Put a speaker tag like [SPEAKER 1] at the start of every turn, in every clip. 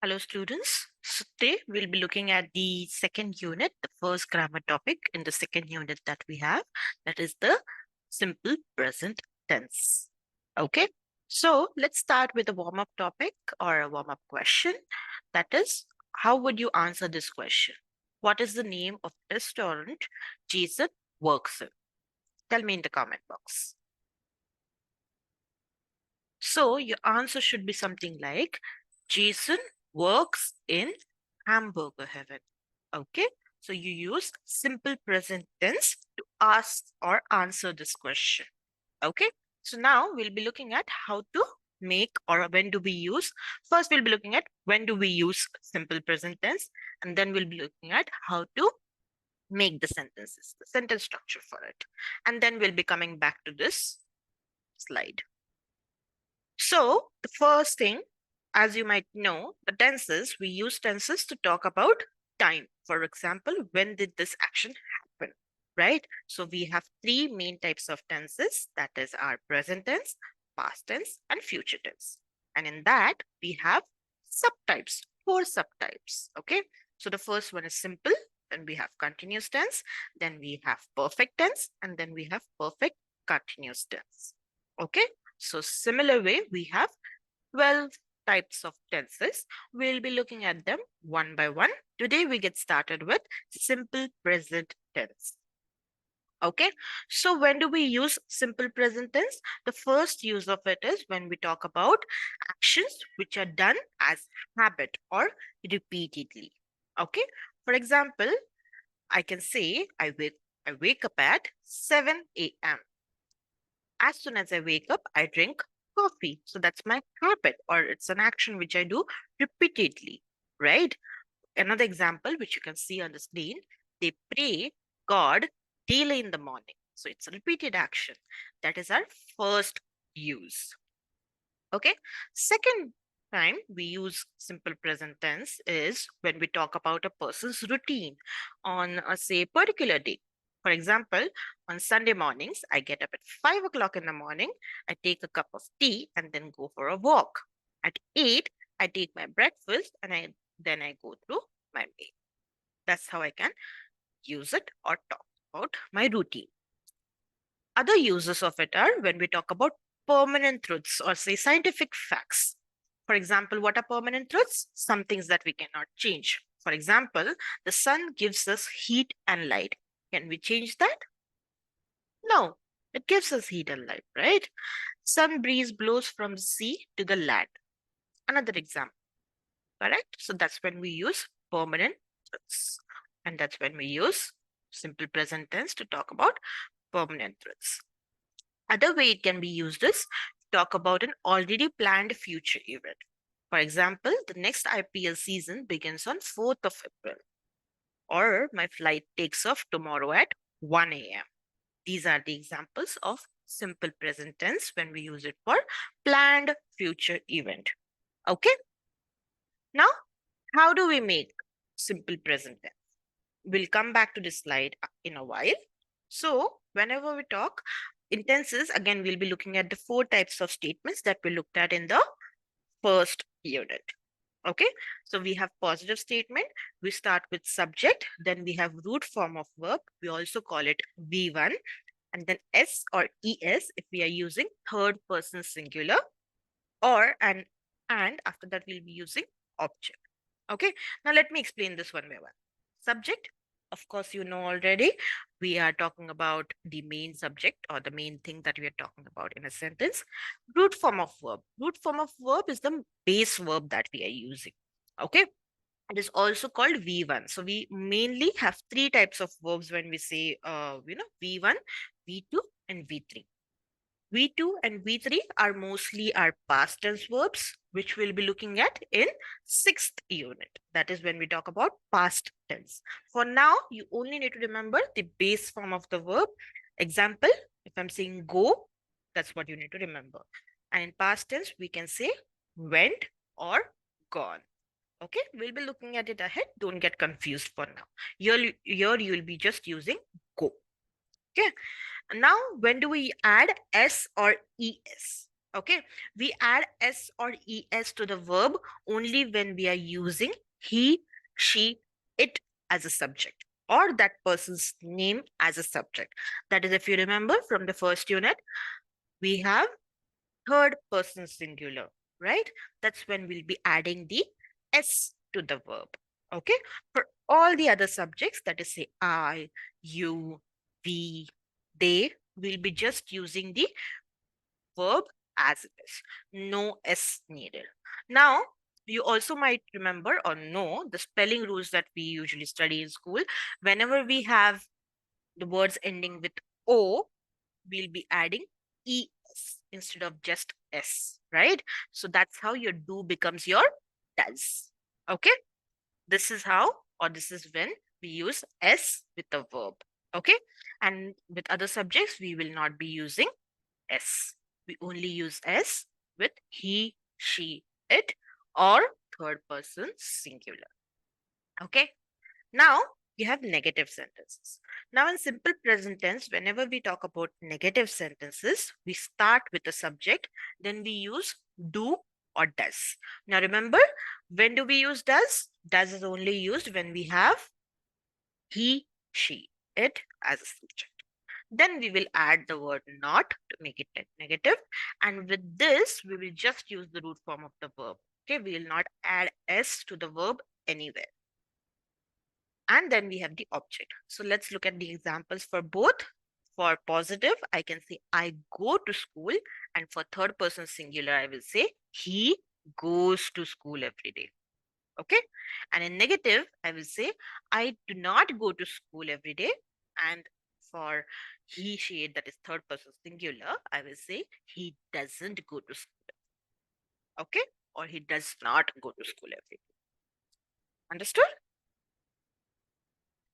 [SPEAKER 1] Hello, students. So today we'll be looking at the second unit, the first grammar topic in the second unit that we have, that is the simple present tense. Okay, so let's start with a warm-up topic or a warm-up question. That is, how would you answer this question? What is the name of the restaurant Jason works in? Tell me in the comment box. So your answer should be something like Jason works in hamburger heaven. Okay, so you use simple present tense to ask or answer this question. Okay, so now we'll be looking at how to make or when do we use. First, we'll be looking at when do we use simple present tense, and then we'll be looking at how to make the sentences, the sentence structure for it. And then we'll be coming back to this slide. So the first thing, as you might know, the tenses, we use tenses to talk about time. For example, when did this action happen, right? So we have three main types of tenses, that is our present tense, past tense, and future tense. And in that, we have subtypes, four subtypes, okay? So the first one is simple, then we have continuous tense, then we have perfect tense, and then we have perfect continuous tense, okay? So similar way, we have 12 types of tenses. We'll be looking at them one by one. Today we get started with simple present tense. Okay, so when do we use simple present tense? The first use of it is when we talk about actions which are done as habit or repeatedly. Okay, for example, I can say I wake up at 7 a.m. As soon as I wake up, I drink coffee. So that's my habit, or it's an action which I do repeatedly, right? Another example, which you can see on the screen, they pray God daily in the morning. So it's a repeated action. That is our first use. Okay. Second time we use simple present tense is when we talk about a person's routine on a say particular day. For example, on Sunday mornings, I get up at 5 o'clock in the morning, I take a cup of tea and then go for a walk. At 8, I take my breakfast and then I go through my meal. That's how I can use it or talk about my routine. Other uses of it are when we talk about permanent truths or say scientific facts. For example, what are permanent truths? Some things that we cannot change. For example, the sun gives us heat and light. Can we change that? No, it gives us heat and light, right? Sun breeze blows from the sea to the land. Another example, correct? So that's when we use permanent truths. And that's when we use simple present tense to talk about permanent truths. Other way it can be used is talk about an already planned future event. For example, the next IPL season begins on 4th of April, or my flight takes off tomorrow at 1 a.m. These are the examples of simple present tense when we use it for planned future event. Okay. Now, how do we make simple present tense? We'll come back to this slide in a while. So whenever we talk in tenses, again, we'll be looking at the four types of statements that we looked at in the first unit. Okay, so we have positive statement. We start with subject, then we have root form of verb. We also call it V1, and then S or ES if we are using third person singular, or and after that we'll be using object. Okay, now let me explain this one by one. Subject, of course, you know already. We are talking about the main subject or the main thing that we are talking about in a sentence. Root form of verb. Root form of verb is the base verb that we are using. Okay. It is also called V1. So we mainly have three types of verbs when we say, V1, V2, and V3. V2 and V3 are mostly our past tense verbs, which we'll be looking at in sixth unit. That is when we talk about past tense. For now, you only need to remember the base form of the verb. Example, if I'm saying go, that's what you need to remember. And in past tense, we can say went or gone. Okay, we'll be looking at it ahead. Don't get confused for now. Here you'll be just using go. Okay. Now, when do we add S or ES? Okay, we add s or es to the verb only when we are using he, she, it as a subject, or that person's name as a subject. That is, if you remember from the first unit, we have third person singular, right? That's when we'll be adding the s to the verb. Okay, for all the other subjects, that is, say, I, you, we, they, will be just using the verb as it is. No S needed. Now, you also might remember or know the spelling rules that we usually study in school. Whenever we have the words ending with O, we'll be adding ES instead of just S, right? So that's how your do becomes your does. Okay? This is how, or this is when we use S with the verb. Okay? And with other subjects, we will not be using S. We only use S with he, she, it, or third person singular. Okay. Now you have negative sentences. Now, in simple present tense, whenever we talk about negative sentences, we start with the subject, then we use do or does. Now, remember, when do we use does? Does is only used when we have he, she, it as a subject. Then we will add the word not to make it negative. And with this, we will just use the root form of the verb. Okay, we will not add s to the verb anywhere. And then we have the object. So let's look at the examples for both. For positive, I can say I go to school. And for third person singular, I will say he goes to school every day. Okay. And in negative, I will say I do not go to school every day. And for he, she, it, that is third person singular, I will say he doesn't go to school. Okay. Or he does not go to school every day. Understood?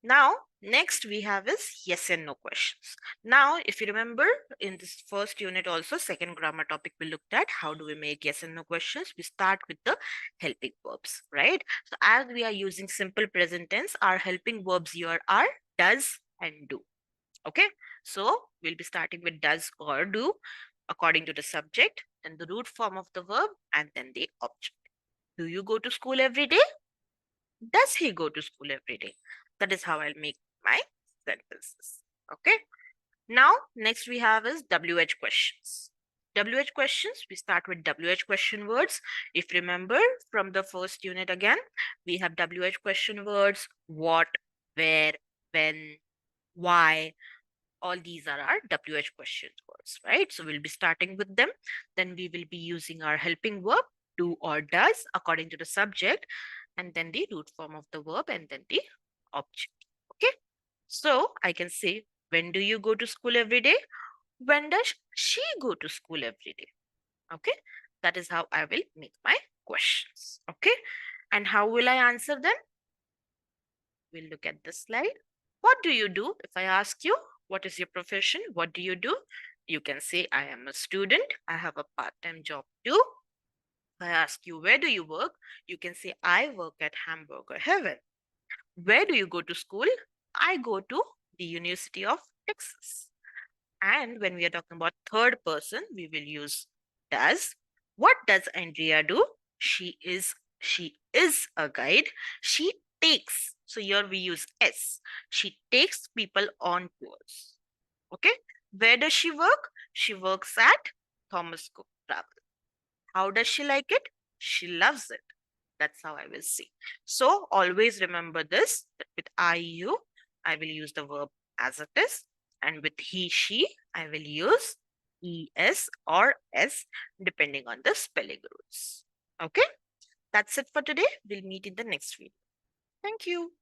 [SPEAKER 1] Now, next we have is yes and no questions. Now, if you remember in this first unit also, second grammar topic we looked at, how do we make yes and no questions? We start with the helping verbs, right? So as we are using simple present tense, our helping verbs here are does and do. Okay, so we'll be starting with does or do according to the subject, then the root form of the verb, and then the object. Do you go to school every day? Does he go to school every day? That is how I'll make my sentences. Okay. Now, next we have is WH questions. WH questions, we start with WH question words. If you remember from the first unit again, we have WH question words, what, where, when, why. All these are our WH question words, right? So we'll be starting with them. Then we will be using our helping verb, do or does, according to the subject, and then the root form of the verb, and then the object. Okay. So I can say, when do you go to school every day? When does she go to school every day? Okay. That is how I will make my questions. Okay. And how will I answer them? We'll look at this slide. What do you do? If I ask you, what is your profession? What do you do? You can say, I am a student. I have a part-time job too. If I ask you, where do you work? You can say, I work at Hamburger Heaven. Where do you go to school? I go to the University of Texas. And when we are talking about third person, we will use does. What does Andrea do? She is a guide. She takes. So here we use S. She takes people on tours. Okay. Where does she work? She works at Thomas Cook Travel. How does she like it? She loves it. That's how I will say. So always remember this, that with I will use the verb as it is. And with he, she, I will use es or s depending on the spelling rules. Okay. That's it for today. We'll meet in the next video. Thank you.